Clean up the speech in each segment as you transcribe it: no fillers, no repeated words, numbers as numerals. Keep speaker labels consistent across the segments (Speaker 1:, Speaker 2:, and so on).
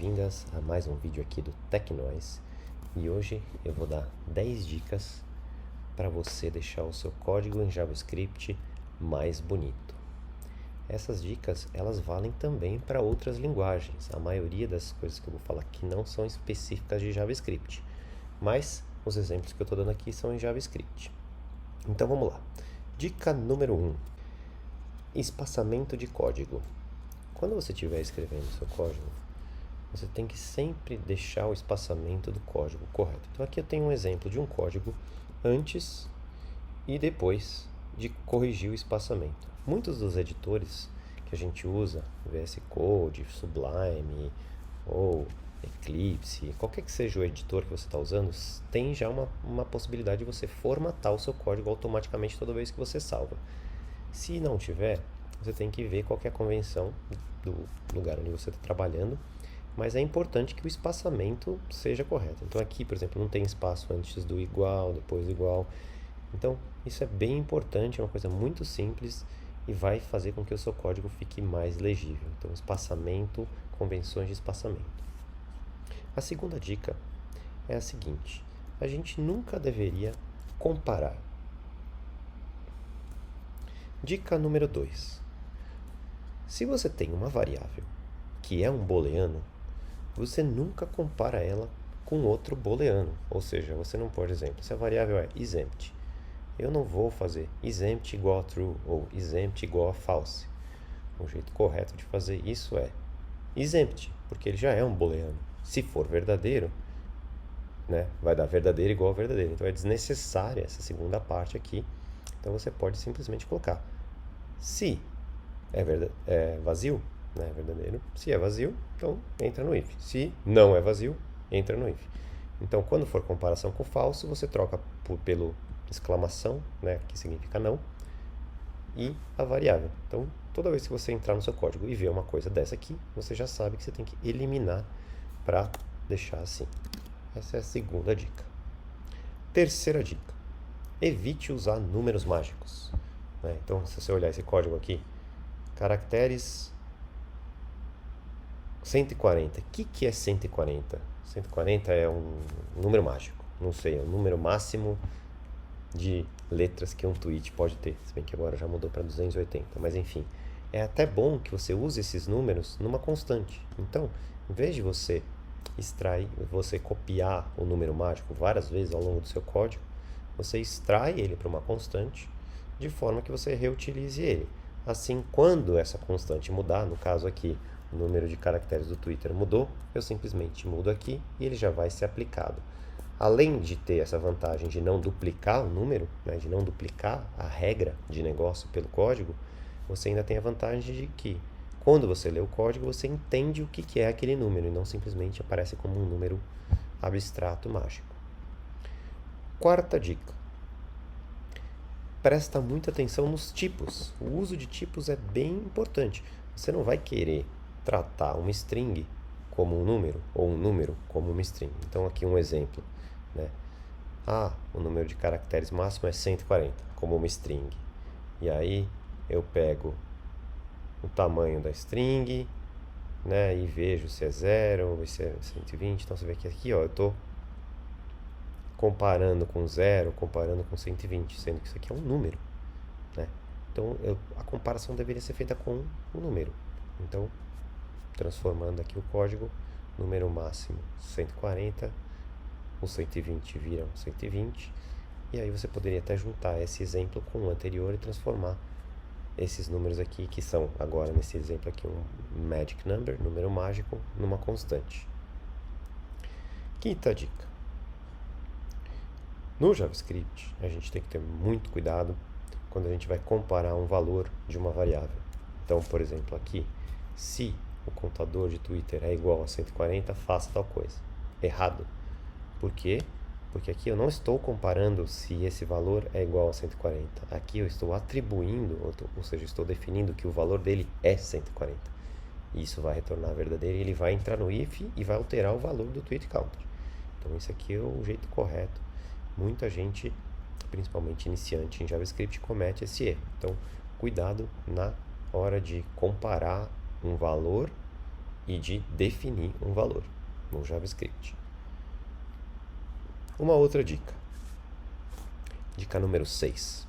Speaker 1: bem-vindas a mais um vídeo aqui do Tecnois. E hoje eu vou dar 10 dicas para você deixar o seu código em JavaScript mais bonito. Essas dicas, elas valem também para outras linguagens. A maioria das coisas que eu vou falar aqui não são específicas de JavaScript, mas os exemplos que eu estou dando aqui são em JavaScript. Então vamos lá. Dica número 1. Espaçamento de código. Quando você estiver escrevendo seu código, você tem que sempre deixar o espaçamento do código correto. Então aqui eu tenho um exemplo de um código antes e depois de corrigir o espaçamento. Muitos dos editores que a gente usa, VS Code, Sublime ou Eclipse, qualquer que seja o editor que você está usando, tem já uma possibilidade de você formatar o seu código automaticamente toda vez que você salva. Se não tiver, você tem que ver qual que é a convenção do lugar onde você está trabalhando, mas é importante que o espaçamento seja correto. Então aqui, por exemplo, não tem espaço antes do igual, depois do igual. Então isso é bem importante, é uma coisa muito simples e vai fazer com que o seu código fique mais legível. Então espaçamento, convenções de espaçamento. A segunda dica é a seguinte: a gente nunca deveria comparar. Dica número 2. Se você tem uma variável que é um booleano, você nunca compara ela com outro booleano. Ou seja, você não pode, por exemplo, se a variável é isEmpty, eu não vou fazer isEmpty igual a true ou isEmpty igual a false. O jeito correto de fazer isso é isEmpty, porque ele já é um booleano. Se for verdadeiro, vai dar verdadeiro igual a verdadeiro. Então é desnecessária essa segunda parte aqui. Então você pode simplesmente colocar se é vazio, é verdadeiro. Se é vazio, então entra no if. Se não é vazio, entra no if. Então, quando for comparação com falso, você troca pelo exclamação, que significa não, e a variável. Então, toda vez que você entrar no seu código e ver uma coisa dessa aqui, você já sabe que você tem que eliminar para deixar assim. Essa é a segunda dica. Terceira dica: evite usar números mágicos. Então, se você olhar esse código aqui, caracteres 140. O que é 140? 140 é um número mágico. Não sei, é o número máximo de letras que um tweet pode ter. Se bem que agora já mudou para 280. Mas enfim, é até bom que você use esses números numa constante. Então, em vez de você copiar o número mágico várias vezes ao longo do seu código, você extrai ele para uma constante de forma que você reutilize ele. Assim, quando essa constante mudar, no caso aqui, o número de caracteres do Twitter mudou, eu simplesmente mudo aqui e ele já vai ser aplicado. Além de ter essa vantagem de não duplicar o número, de não duplicar a regra de negócio pelo código, você ainda tem a vantagem de que, quando você lê o código, você entende o que é aquele número e não simplesmente aparece como um número abstrato mágico. Quarta dica: presta muita atenção nos tipos. O uso de tipos é bem importante. Você não vai querer tratar uma string como um número ou um número como uma string. Então aqui um exemplo, o número de caracteres máximo é 140, como uma string. E aí eu pego o tamanho da string, e vejo se é 0 ou se é 120. Então você vê que aqui, eu estou comparando com 0, comparando com 120, sendo que isso aqui é um número, Então, a comparação deveria ser feita com um número. Então, transformando aqui o código, número máximo 140, o 120 viram 120, e aí você poderia até juntar esse exemplo com o anterior e transformar esses números aqui, que são agora nesse exemplo aqui um magic number, número mágico, numa constante. Quinta dica: no JavaScript, a gente tem que ter muito cuidado quando a gente vai comparar um valor de uma variável. Então, por exemplo, aqui, se o contador de Twitter é igual a 140, faça tal coisa. Errado. Por quê? Porque aqui eu não estou comparando se esse valor é igual a 140. Aqui eu estou atribuindo, ou seja, estou definindo que o valor dele é 140. Isso vai retornar verdadeiro e ele vai entrar no if e vai alterar o valor do tweet counter. Então, esse aqui é o jeito correto. Muita gente, principalmente iniciante em JavaScript, comete esse erro. Então, cuidado na hora de comparar um valor e de definir um valor no JavaScript. Uma outra dica. Dica número 6.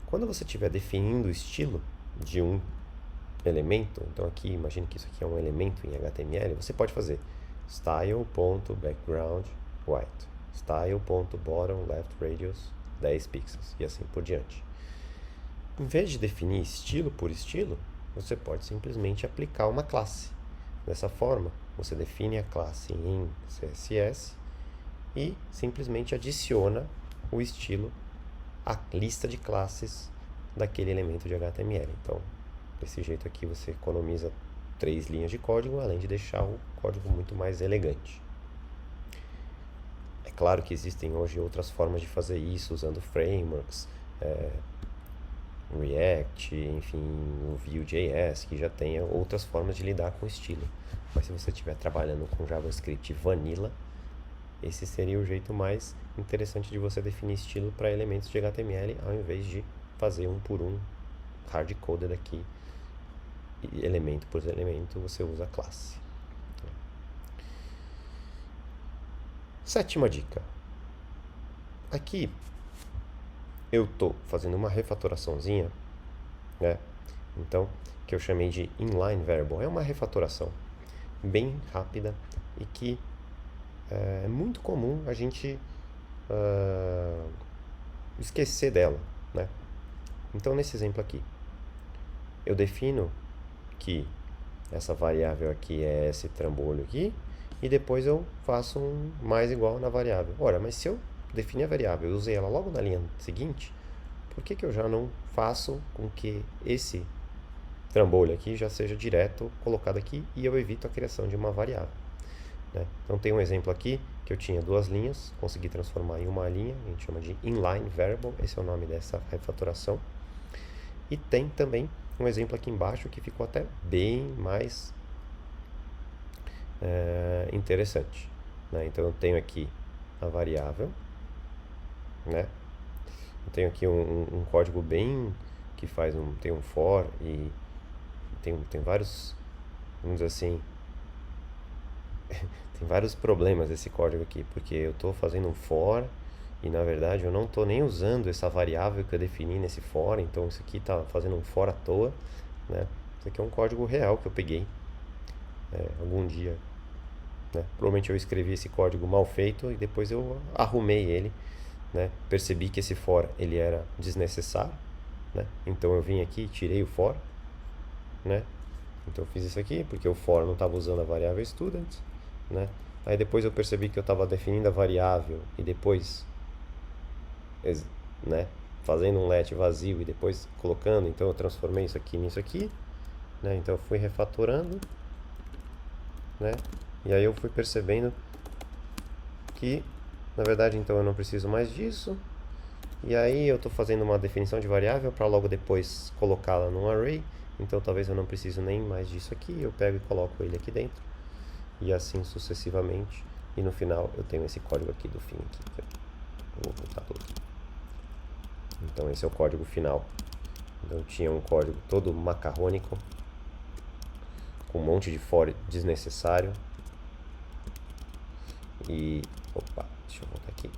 Speaker 1: Quando você estiver definindo o estilo de um elemento, então aqui, imagine que isso aqui é um elemento em HTML, você pode fazer style.background_white, style.bottom_left_radius 10 pixels e assim por diante. Em vez de definir estilo por estilo, você pode simplesmente aplicar uma classe. Dessa forma, você define a classe em CSS e simplesmente adiciona o estilo à lista de classes daquele elemento de HTML. Então, desse jeito aqui você economiza 3 linhas de código, além de deixar o código muito mais elegante. É claro que existem hoje outras formas de fazer isso, usando frameworks, React, enfim, o Vue.js, que já tem outras formas de lidar com o estilo. Mas se você estiver trabalhando com JavaScript Vanilla, esse seria o jeito mais interessante de você definir estilo para elementos de HTML, ao invés de fazer um por um, hard-coded aqui, e elemento por elemento você usa a classe. 7ª dica. Aqui eu estou fazendo uma refatoraçãozinha, né? Então, que eu chamei de inline variable. É uma refatoração bem rápida e que é muito comum a gente esquecer dela, né? Então, nesse exemplo aqui, eu defino que essa variável aqui é esse trambolho aqui, e depois eu faço um mais igual na variável. Ora, mas se eu definir a variável e usei ela logo na linha seguinte, por que eu já não faço com que esse trambolho aqui já seja direto colocado aqui e eu evito a criação de uma variável, né? Então tem um exemplo aqui que eu tinha 2 linhas, consegui transformar em uma linha, a gente chama de inline variable, esse é o nome dessa refatoração. E tem também um exemplo aqui embaixo que ficou até bem mais interessante, né? Então eu tenho aqui a variável, né? Eu tenho aqui um código bem que faz tem um for e tem vários, vamos dizer assim, tem vários problemas esse código aqui, porque eu estou fazendo um for e na verdade eu não estou nem usando essa variável que eu defini nesse for, então isso aqui está fazendo um for à toa, né? Isso aqui é um código real que eu peguei algum dia, né? Provavelmente eu escrevi esse código mal feito e depois eu arrumei ele, né? Percebi que esse for ele era desnecessário, né? Então eu vim aqui e tirei o for, né? Então eu fiz isso aqui porque o for não estava usando a variável student, né? Aí depois eu percebi que eu estava definindo a variável e depois, né, fazendo um let vazio e depois colocando, então eu transformei isso aqui nisso aqui, né? Então eu fui refatorando, né? E aí eu fui percebendo que na verdade então eu não preciso mais disso. E aí eu estou fazendo uma definição de variável para logo depois colocá-la num array. Então talvez eu não preciso nem mais disso aqui. Eu pego e coloco ele aqui dentro. E assim sucessivamente. E no final eu tenho esse código aqui do fim aqui. Vou voltar tudo aqui. Então esse é o código final. Então eu tinha um código todo macarrônico, com um monte de for desnecessário. E opa, deixa eu voltar aqui.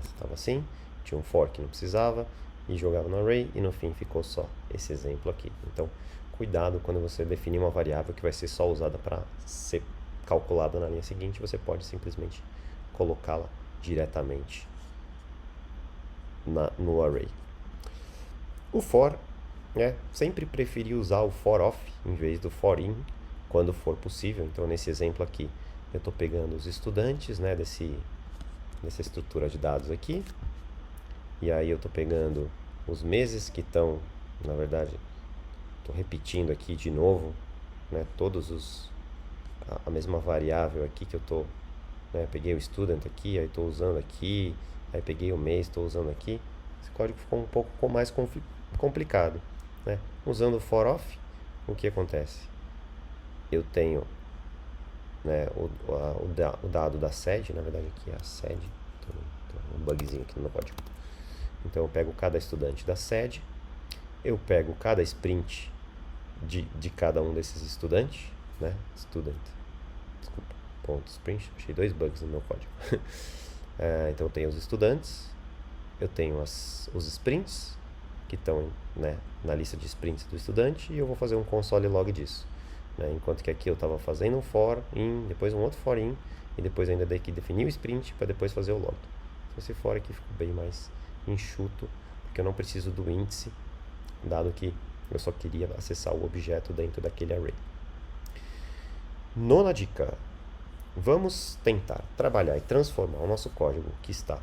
Speaker 1: Estava assim, tinha um for que não precisava e jogava no array e no fim ficou só esse exemplo aqui. Então cuidado quando você definir uma variável que vai ser só usada para ser calculada na linha seguinte, você pode simplesmente colocá-la diretamente no array. O for, sempre preferi usar o for off em vez do for in quando for possível. Então nesse exemplo aqui eu estou pegando os estudantes, né, dessa estrutura de dados aqui, e aí eu estou pegando os meses que estão, na verdade, estou repetindo aqui de novo, né, a mesma variável aqui que eu estou, né, peguei o student aqui, aí estou usando aqui, aí peguei o mês, estou usando aqui. Esse código ficou um pouco mais complicado, né? Usando o for off, o que acontece? Eu tenho, né, o dado da sed, na verdade aqui é a sed, tem um bugzinho aqui no meu código. Então eu pego cada estudante da sed, eu pego cada sprint de cada um desses estudantes, né? Student, desculpa, ponto sprint, achei 2 bugs no meu código. Então eu tenho os estudantes, eu tenho os sprints, que estão, né, na lista de sprints do estudante, e eu vou fazer um console log disso, né? Enquanto que aqui eu estava fazendo um for in, depois um outro for in, e depois ainda daqui definir o sprint para depois fazer o log. Então esse for aqui ficou bem mais enxuto, porque eu não preciso do índice, dado que eu só queria acessar o objeto dentro daquele array. Nona dica: vamos tentar trabalhar e transformar o nosso código que está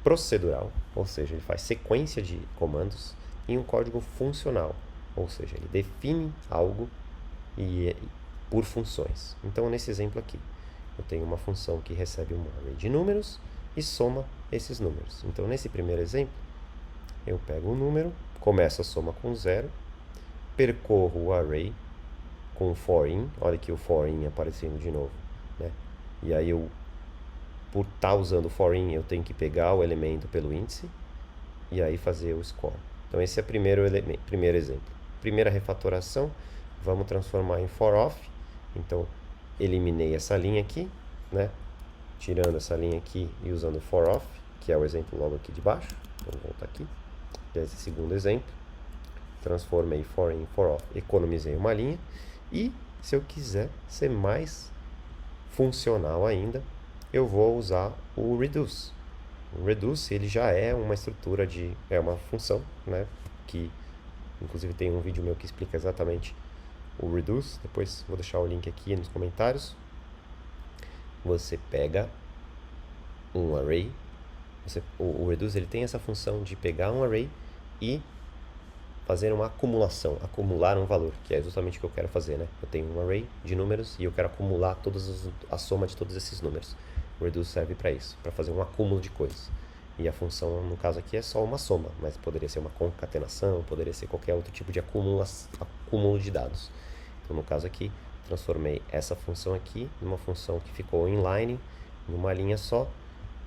Speaker 1: procedural, ou seja, ele faz sequência de comandos, em um código funcional, ou seja, ele define algo por funções. Então, nesse exemplo aqui, eu tenho uma função que recebe um array de números e soma esses números. Então, nesse primeiro exemplo, eu pego um número, começo a soma com 0, percorro o array com o for in, olha aqui o for in aparecendo de novo, né? E aí por estar usando o for in, eu tenho que pegar o elemento pelo índice e aí fazer o score. Então esse é o primeiro exemplo. Primeira refatoração, vamos transformar em for off. Então eliminei essa linha aqui, né? Tirando essa linha aqui e usando for off, que é o exemplo logo aqui de baixo. Então vou voltar aqui. Esse segundo exemplo, transformei for in, for off, economizei uma linha. E se eu quiser ser mais funcional ainda, eu vou usar o reduce. O reduce, ele já é uma estrutura é uma função, né, que inclusive tem um vídeo meu que explica exatamente o reduce, depois vou deixar o link aqui nos comentários. Você pega um array, o reduce, ele tem essa função de pegar um array e fazer uma acumulação, acumular um valor, que é justamente o que eu quero fazer, né? Eu tenho um array de números e eu quero acumular a soma de todos esses números. O reduce serve para isso, para fazer um acúmulo de coisas. E a função, no caso aqui, é só uma soma, mas poderia ser uma concatenação, poderia ser qualquer outro tipo de acúmulo de dados. Então, no caso aqui, transformei essa função aqui numa função que ficou inline, numa linha só,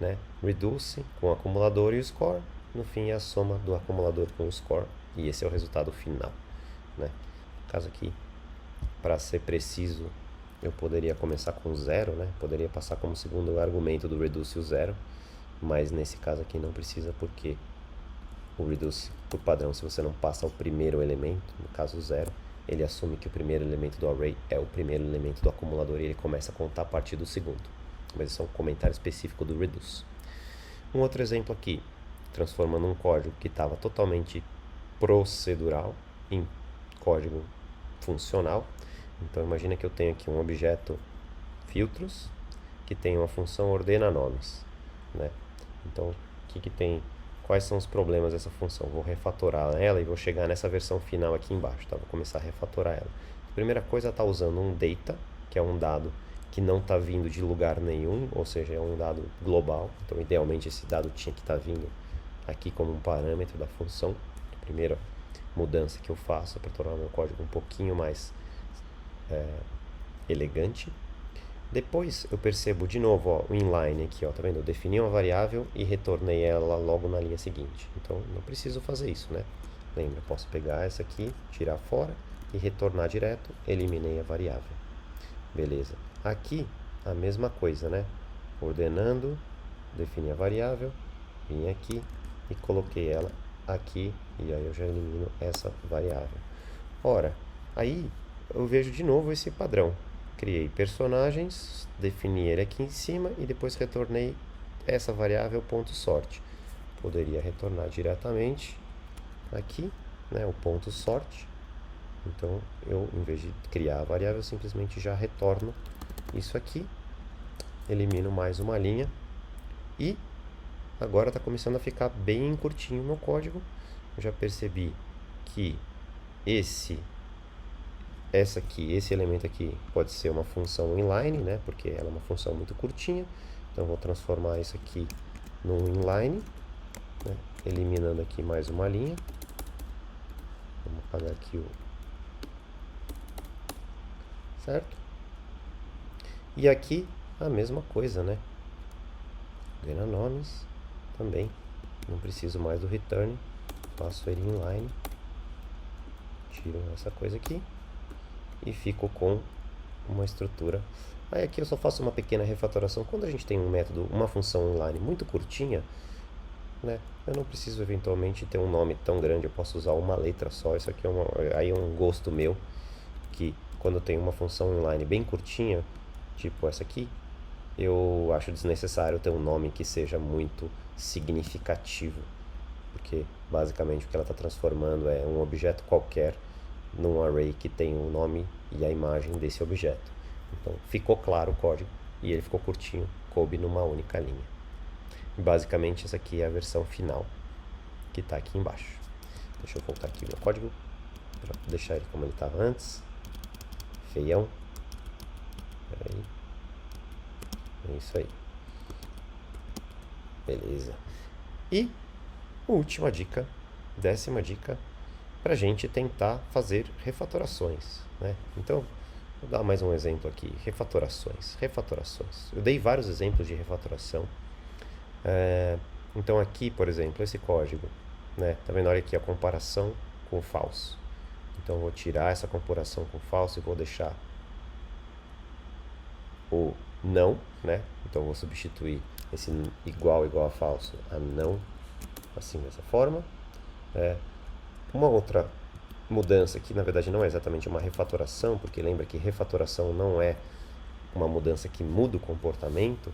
Speaker 1: né? Reduce com o acumulador e o score. No fim, é a soma do acumulador com o score. E esse é o resultado final, né? No caso aqui, para ser preciso, eu poderia começar com 0, né? Poderia passar como segundo argumento do reduce o 0, mas nesse caso aqui não precisa, porque o reduce, por padrão, se você não passa o primeiro elemento, no caso 0, ele assume que o primeiro elemento do array é o primeiro elemento do acumulador e ele começa a contar a partir do segundo. Mas isso é um comentário específico do reduce. Um outro exemplo aqui, transformando um código que estava totalmente procedural em código funcional. Então imagina que eu tenho aqui um objeto filtros que tem uma função ordena nomes, né? Então quais são os problemas dessa função? Vou refatorar ela e vou chegar nessa versão final aqui embaixo, tá? Vou começar a refatorar ela. A primeira coisa, está usando um data, que é um dado que não está vindo de lugar nenhum, ou seja, é um dado global. Então idealmente esse dado tinha que estar vindo aqui como um parâmetro da função. A primeira mudança que eu faço para tornar o meu código um pouquinho mais elegante. Depois eu percebo de novo, ó, o inline aqui, ó, tá vendo? Eu defini uma variável e retornei ela logo na linha seguinte. Então não preciso fazer isso, né? Lembra, eu posso pegar essa aqui, tirar fora e retornar direto, eliminei a variável. Beleza. Aqui a mesma coisa, né? Ordenando, defini a variável, vim aqui e coloquei ela aqui e aí eu já elimino essa variável. Ora, aí eu vejo de novo esse padrão. Criei personagens, defini ele aqui em cima e depois retornei essa variável ponto sorte. Poderia retornar diretamente aqui, né, o ponto sorte. Então eu, em vez de criar a variável, simplesmente já retorno isso aqui, elimino mais uma linha e agora está começando a ficar bem curtinho no código. Eu já percebi que esse elemento aqui pode ser uma função inline, né? Porque ela é uma função muito curtinha. Então vou transformar isso aqui num inline, né? Eliminando aqui mais uma linha. Vamos apagar aqui o certo? E aqui a mesma coisa, né? Ordena nomes também. Não preciso mais do return. Faço ele inline. Tiro essa coisa aqui. e fico com uma estrutura. Aí aqui eu só faço uma pequena refatoração. Quando a gente tem um método, uma função inline muito curtinha, né, eu não preciso eventualmente ter um nome tão grande, eu posso usar uma letra só. Isso aqui aí é um gosto meu, que quando eu tenho uma função inline bem curtinha, tipo essa aqui, eu acho desnecessário ter um nome que seja muito significativo, porque basicamente o que ela está transformando é um objeto qualquer num array que tem o nome e a imagem desse objeto. Então ficou claro o código e ele ficou curtinho, coube numa única linha. E basicamente essa aqui é a versão final que está aqui embaixo. Deixa eu voltar aqui no código para deixar ele como ele estava antes. Feião. Peraí. É isso aí. Beleza. E última dica, 10ª dica, para a gente tentar fazer refatorações, né? Então, vou dar mais um exemplo aqui. Refatorações. Eu dei vários exemplos de refatoração. Então aqui, por exemplo, esse código, né? Tá vendo? Olha aqui a comparação com o falso. Então eu vou tirar essa comparação com o falso e vou deixar o não, né? Então eu vou substituir esse igual a falso a não, assim dessa forma. Uma outra mudança que na verdade não é exatamente uma refatoração, porque lembra que refatoração não é uma mudança que muda o comportamento.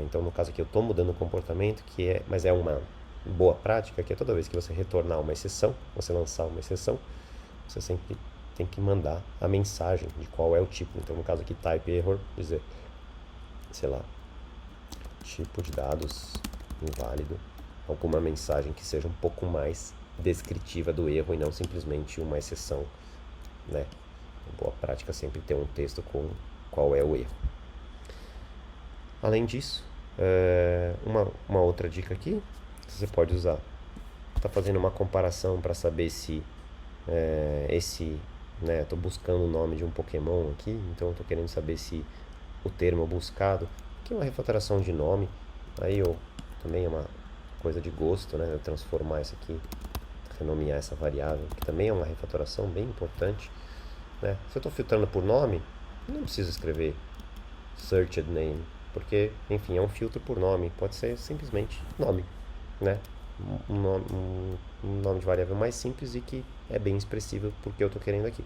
Speaker 1: Então no caso aqui eu estou mudando o comportamento, mas é uma boa prática, que é toda vez que você retornar uma exceção, você lançar uma exceção, você sempre tem que mandar a mensagem de qual é o tipo. Então no caso aqui type error, dizer, sei lá, tipo de dados inválido, alguma mensagem que seja um pouco mais descritiva do erro e não simplesmente uma exceção, né? Boa prática sempre ter um texto com qual é o erro. Além disso, uma outra dica aqui, você pode usar, está fazendo uma comparação para saber se estou buscando o nome de um Pokémon aqui, então estou querendo saber se o termo buscado, aqui é uma refatoração de nome, aí também é uma coisa de gosto, né? Eu transformar isso aqui, renomear essa variável, que também é uma refatoração bem importante, né? Se eu estou filtrando por nome, não preciso escrever searched name, porque, enfim, é um filtro por nome, pode ser simplesmente nome, né? Um nome de variável mais simples e que é bem expressivo porque eu estou querendo aqui.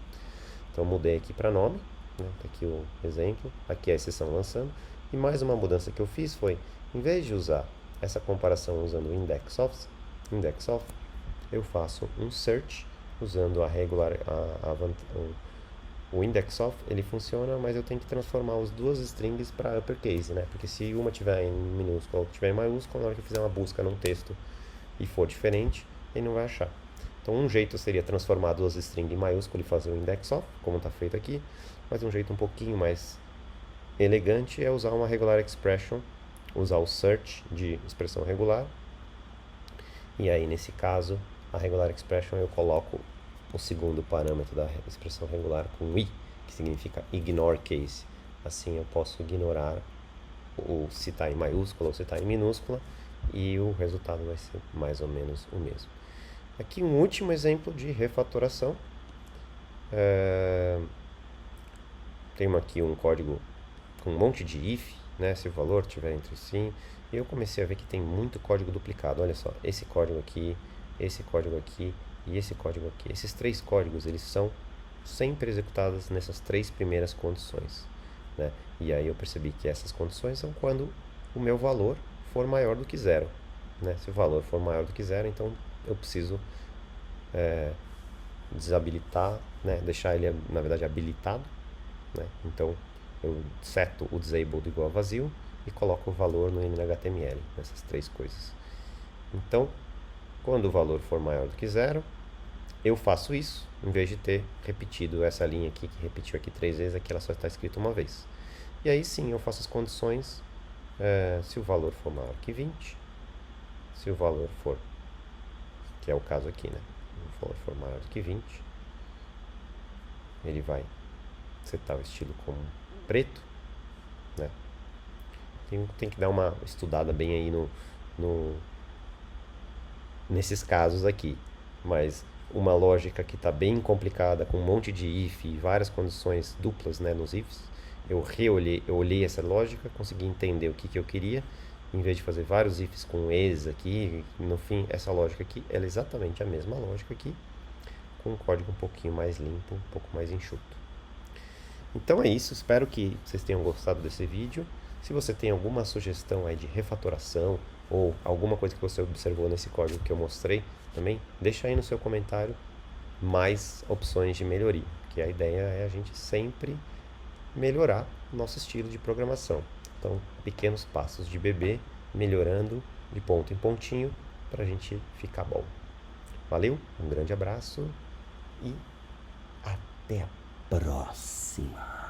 Speaker 1: Então, eu mudei aqui para nome, né? Tá aqui o exemplo, aqui é a exceção lançando, e mais uma mudança que eu fiz foi, em vez de usar essa comparação usando o index of, eu faço um search usando a regular, o index of, ele funciona, mas eu tenho que transformar as duas strings para uppercase, né? Porque se uma tiver em minúscula ou tiver em maiúscula, na hora que eu fizer uma busca num texto e for diferente, ele não vai achar. Então um jeito seria transformar duas strings em maiúscula e fazer o index of, como está feito aqui, mas um jeito um pouquinho mais elegante é usar uma regular expression, usar o search de expressão regular, e aí nesse caso a regular expression eu coloco o segundo parâmetro da expressão regular com i, que significa ignore case. Assim eu posso ignorar se está em maiúscula ou se está em minúscula, e o resultado vai ser mais ou menos o mesmo. Aqui um último exemplo de refatoração. Tem aqui um código com um monte de if, né, se o valor tiver entre sim. E eu comecei a ver que tem muito código duplicado. Olha só, esse código aqui e esse código aqui. Esses três códigos, eles são sempre executados nessas três primeiras condições, né? E aí eu percebi que essas condições são quando o meu valor for maior do que zero, né? Se o valor for maior do que zero, então eu preciso desabilitar, né? Deixar ele, na verdade, habilitado, né? Então eu seto o disabled igual a vazio e coloco o valor no NHTML, nessas três coisas. Então, quando o valor for maior do que zero, eu faço isso, em vez de ter repetido essa linha aqui, que repetiu aqui 3 vezes, aqui ela só está escrita uma vez. E aí sim, eu faço as condições, se o valor for maior que 20, se o valor for, que é o caso aqui, né? Se o valor for maior do que 20, ele vai setar o estilo como preto, né? Tem que dar uma estudada bem aí nesses casos aqui, mas uma lógica que está bem complicada, com um monte de if e várias condições duplas, né, nos ifs, eu olhei essa lógica, consegui entender o que eu queria, em vez de fazer vários ifs com ex aqui, no fim, essa lógica aqui, ela é exatamente a mesma lógica aqui, com um código um pouquinho mais limpo, um pouco mais enxuto. Então é isso, espero que vocês tenham gostado desse vídeo. Se você tem alguma sugestão aí de refatoração ou alguma coisa que você observou nesse código que eu mostrei também, deixa aí no seu comentário mais opções de melhoria, porque a ideia é a gente sempre melhorar o nosso estilo de programação. Então, pequenos passos de bebê, melhorando de ponto em pontinho para a gente ficar bom. Valeu, um grande abraço e até a próxima!